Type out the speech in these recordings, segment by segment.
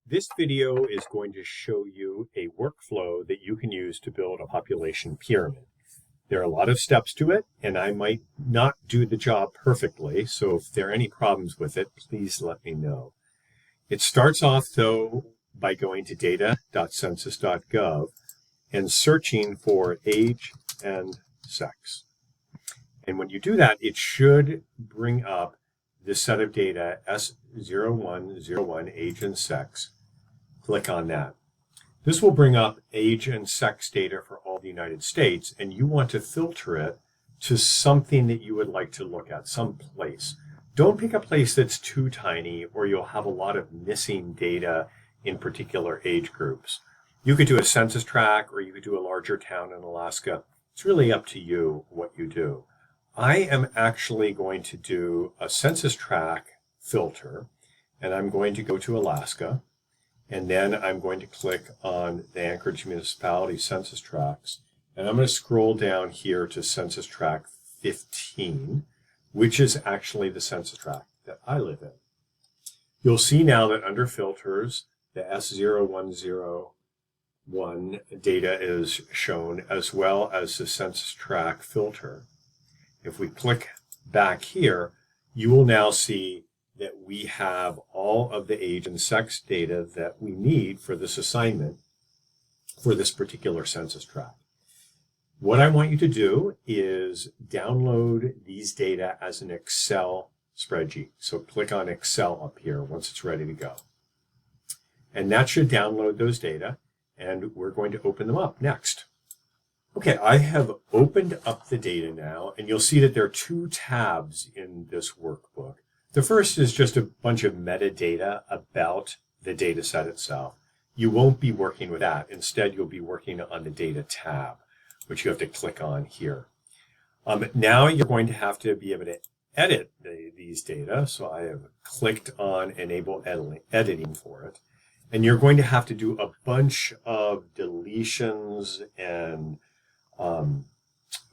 This video is going to show you a workflow that you can use to build a population pyramid. There are a lot of steps to it, and I might not do the job perfectly, so if there are any problems with it, please let me know. It starts off, though, by going to data.census.gov and searching for age and sex. And when you do that, it should bring up this set of data, S0101, age and sex. Click on that. This will bring up age and sex data for all the United States, and you want to filter it to something that you would like to look at, some place. Don't pick a place that's too tiny, or you'll have a lot of missing data in particular age groups. You could do a census tract, or you could do a larger town in Alaska. It's really up to you what you do. I am actually going to do a census tract filter, and I'm going to go to Alaska, and then I'm going to click on the Anchorage Municipality Census Tracts, and I'm going to scroll down here to Census Tract 15, which is actually the census tract that I live in. You'll see now that under filters, the S0101 data is shown, as well as the census tract filter. If we click back here, you will now see that we have all of the age and sex data that we need for this assignment for this particular census tract. What I want you to do is download these data as an Excel spreadsheet. So click on Excel up here once it's ready to go. And that should download those data, and we're going to open them up next. Okay, I have opened up the data now, and you'll see that there are two tabs in this workbook. The first is just a bunch of metadata about the data set itself. You won't be working with that. Instead, you'll be working on the data tab, which you have to click on here. Now you're going to have to be able to edit these data. So I have clicked on Enable Editing for it. And you're going to have to do a bunch of deletions and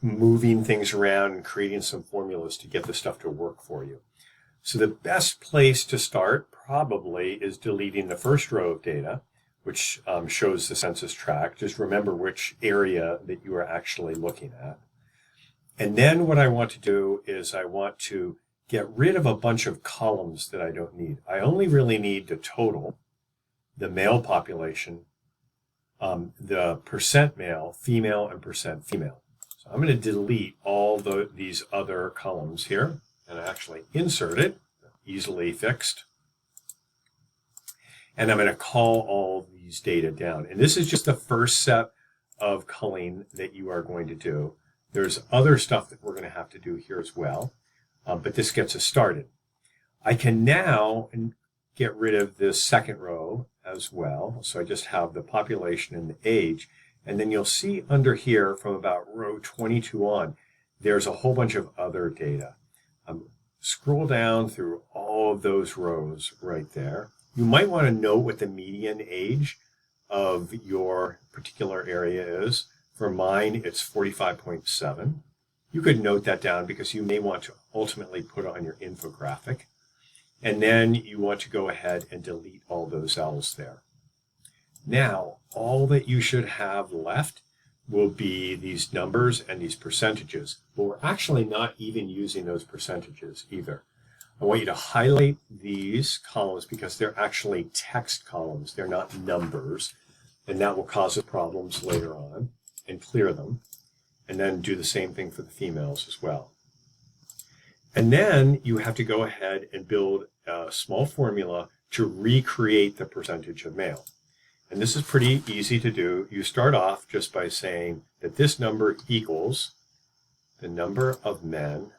moving things around and creating some formulas to get the stuff to work for you. So the best place to start probably is deleting the first row of data, which shows the census tract. Just remember which area that you are actually looking at. And then what I want to do is I want to get rid of a bunch of columns that I don't need. I only really need the total, the male population, the percent male, female, and percent female. So I'm going to delete all these other columns here and actually insert it, easily fixed. And I'm going to call all these data down. And this is just the first set of culling that you are going to do. There's other stuff that we're going to have to do here as well, but this gets us started. I can now get rid of this second row as well. So I just have the population and the age. And then you'll see under here from about row 22 on, there's a whole bunch of other data. Scroll down through all of those rows right there. You might want to know what the median age of your particular area is. For mine, it's 45.7. You could note that down because you may want to ultimately put on your infographic. And then you want to go ahead and delete all those cells there. Now, all that you should have left will be these numbers and these percentages. But we're actually not even using those percentages either. I want you to highlight these columns because they're actually text columns. They're not numbers. And that will cause us problems later on, and clear them. And then do the same thing for the females as well. And then you have to go ahead and build a small formula to recreate the percentage of male. And this is pretty easy to do. You start off just by saying that this number equals the number of men,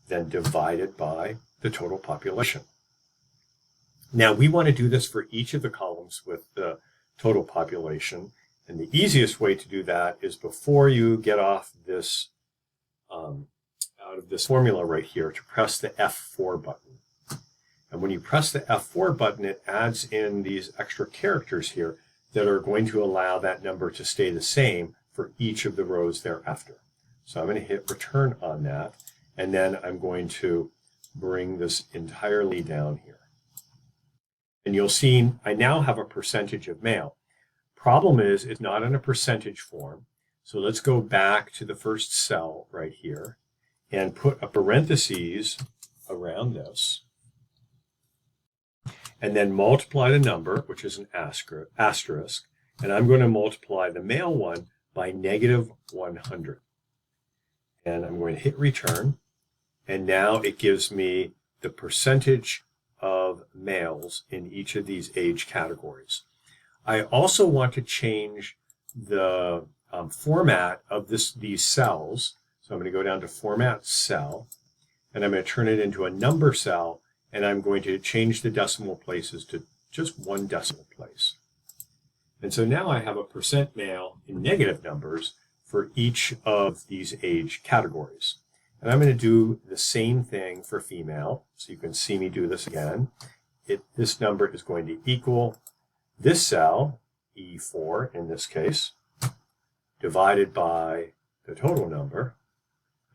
then divided by the total population. Now we want to do this for each of the columns with the total population. And the easiest way to do that is before you get off this out of this formula right here, to press the F4 button. And when you press the F4 button, it adds in these extra characters here that are going to allow that number to stay the same for each of the rows thereafter. So I'm going to hit return on that, and then I'm going to bring this entirely down here. And you'll see I now have a percentage of male. Problem is, it's not in a percentage form. So let's go back to the first cell right here and put a parentheses around this. And then multiply the number, which is an asterisk. And I'm going to multiply the male one by negative 100. And I'm going to hit return. And now it gives me the percentage of males in each of these age categories. I also want to change the format of these cells. So I'm going to go down to Format Cell, and I'm going to turn it into a number cell, and I'm going to change the decimal places to just 1 decimal place. And so now I have a percent male in negative numbers for each of these age categories. And I'm going to do the same thing for female. So you can see me do this again. This number is going to equal this cell, E4 in this case, divided by the total number.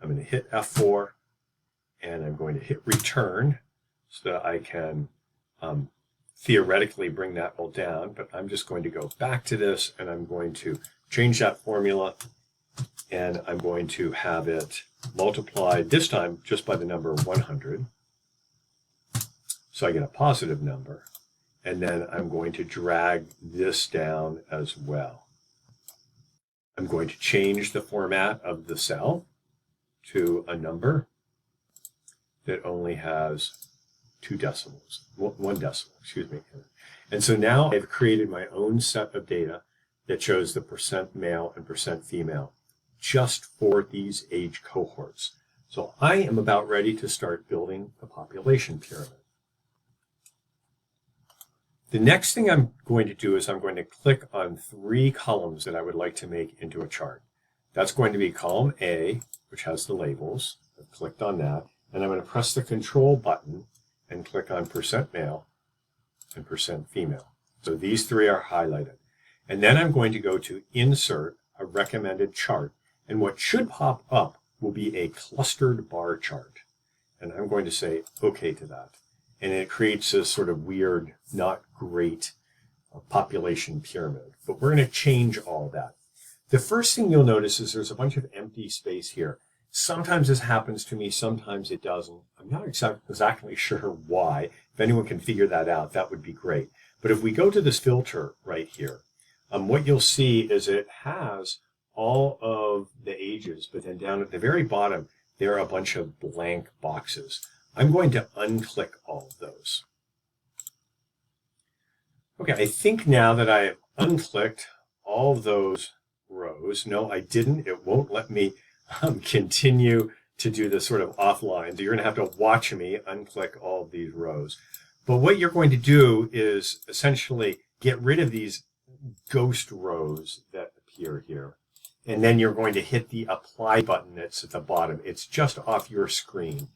I'm going to hit F4, and I'm going to hit return so that I can theoretically bring that all down. But I'm just going to go back to this, and I'm going to change that formula, and I'm going to have it multiplied this time just by the number 100. So I get a positive number. And then I'm going to drag this down as well. I'm going to change the format of the cell to a number that only has 2 decimals, 1 decimal, excuse me. And so now I've created my own set of data that shows the percent male and percent female just for these age cohorts. So I am about ready to start building the population pyramid. The next thing I'm going to do is I'm going to click on 3 columns that I would like to make into a chart. That's going to be column A, which has the labels. I've clicked on that. And I'm going to press the Control button and click on percent male and percent female. So these 3 are highlighted. And then I'm going to go to Insert a recommended chart. And what should pop up will be a clustered bar chart. And I'm going to say OK to that. And it creates this sort of weird, not great population pyramid. But we're going to change all that. The first thing you'll notice is there's a bunch of empty space here. Sometimes this happens to me, sometimes it doesn't. I'm not exactly sure why. If anyone can figure that out, that would be great. But if we go to this filter right here, what you'll see is it has all of the ages, but then down at the very bottom, there are a bunch of blank boxes. I'm going to unclick all of those. Okay, I think now that I have unclicked all of those rows, no, I didn't. It won't let me continue to do this sort of offline. So you're going to have to watch me unclick all of these rows. But what you're going to do is essentially get rid of these ghost rows that appear here. And then you're going to hit the Apply button that's at the bottom. It's just off your screen.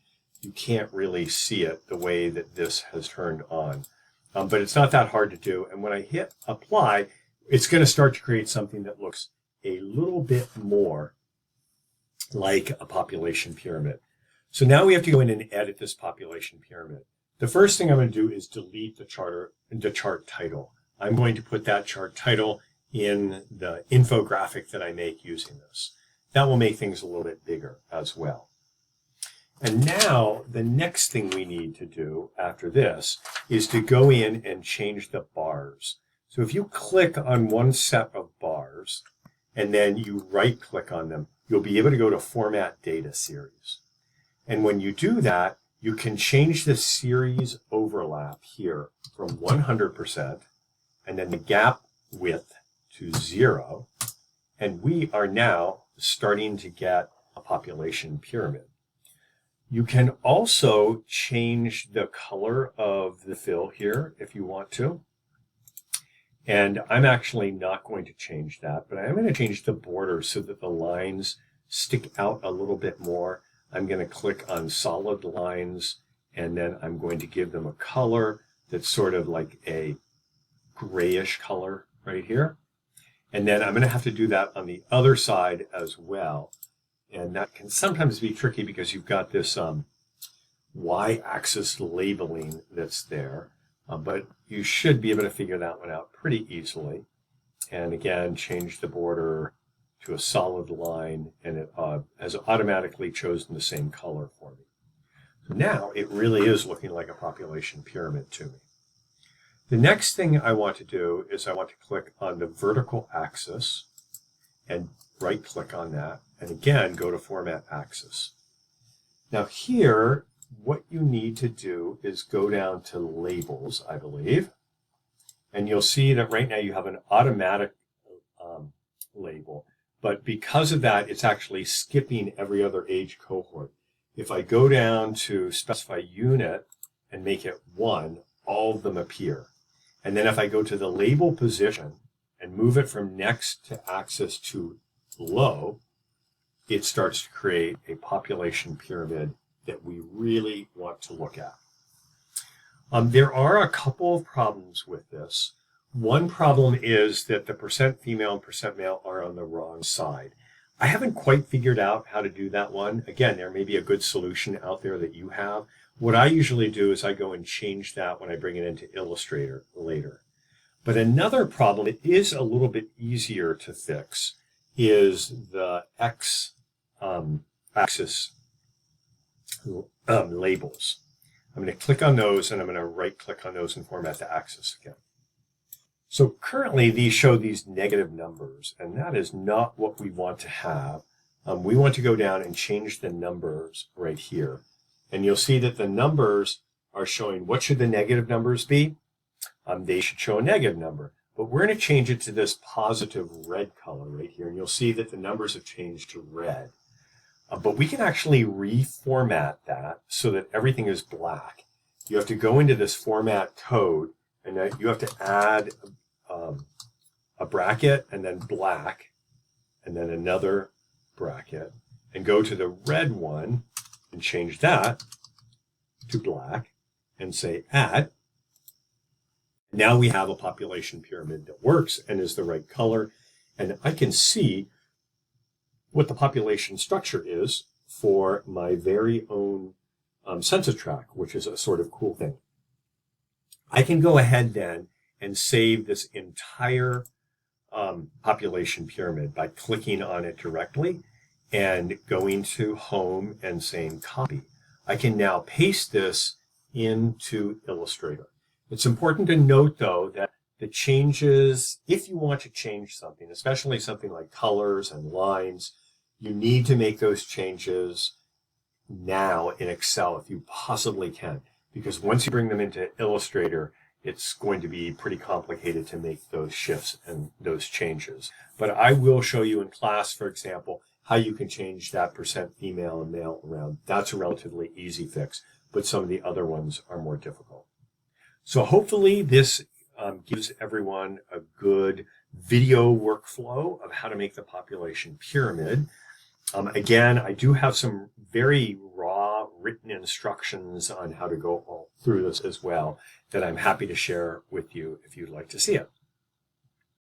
You can't really see it the way that this has turned on. But it's not that hard to do. And when I hit Apply, it's going to start to create something that looks a little bit more like a population pyramid. So now we have to go in and edit this population pyramid. The first thing I'm going to do is delete the chart title. I'm going to put that chart title in the infographic that I make using this. That will make things a little bit bigger as well. And now the next thing we need to do after this is to go in and change the bars. So if you click on one set of bars and then you right click on them, you'll be able to go to Format Data Series. And when you do that, you can change the series overlap here from 100% and then the gap width to 0. And we are now starting to get a population pyramid. You can also change the color of the fill here if you want to. And I'm actually not going to change that, but I'm going to change the border so that the lines stick out a little bit more. I'm going to click on solid lines, and then I'm going to give them a color that's sort of like a grayish color right here. And then I'm going to have to do that on the other side as well. And that can sometimes be tricky because you've got this y-axis labeling that's there. But you should be able to figure that one out pretty easily. And again, change the border to a solid line, and it has automatically chosen the same color for me. So now it really is looking like a population pyramid to me. The next thing I want to do is I want to click on the vertical axis and right-click on that, and again, go to Format Axis. Now here, what you need to do is go down to Labels, I believe, and you'll see that right now you have an automatic label, but because of that, it's actually skipping every other age cohort. If I go down to Specify Unit and make it 1, all of them appear. And then if I go to the label position and move it from next to axis to below, it starts to create a population pyramid that we really want to look at. There are a couple of problems with this. One problem is that the percent female and percent male are on the wrong side. I haven't quite figured out how to do that one. Again, there may be a good solution out there that you have. What I usually do is I go and change that when I bring it into Illustrator later. But another problem, it is a little bit easier to fix, is the X axis labels. I'm going to click on those, and I'm going to right-click on those and format the axis again. So currently, these show these negative numbers, and that is not what we want to have. We want to go down and change the numbers right here. And you'll see that the numbers are showing, what should the negative numbers be? They should show a negative number. But we're going to change it to this positive red color right here, and you'll see that the numbers have changed to red. But we can actually reformat that so that everything is black. You have to go into this format code, and you have to add a bracket and then black, and then another bracket, and go to the red one and change that to black and say add. Now we have a population pyramid that works and is the right color, and I can see what the population structure is for my very own census tract, which is a sort of cool thing. I can go ahead then and save this entire population pyramid by clicking on it directly and going to Home and saying Copy. I can now paste this into Illustrator. It's important to note, though, that the changes, if you want to change something, especially something like colors and lines, you need to make those changes now in Excel if you possibly can, because once you bring them into Illustrator, it's going to be pretty complicated to make those shifts and those changes. But I will show you in class, for example, how you can change that percent female and male around. That's a relatively easy fix, but some of the other ones are more difficult. So hopefully this gives everyone a good video workflow of how to make the population pyramid. Again, I do have some very raw written instructions on how to go all through this as well that I'm happy to share with you if you'd like to see it.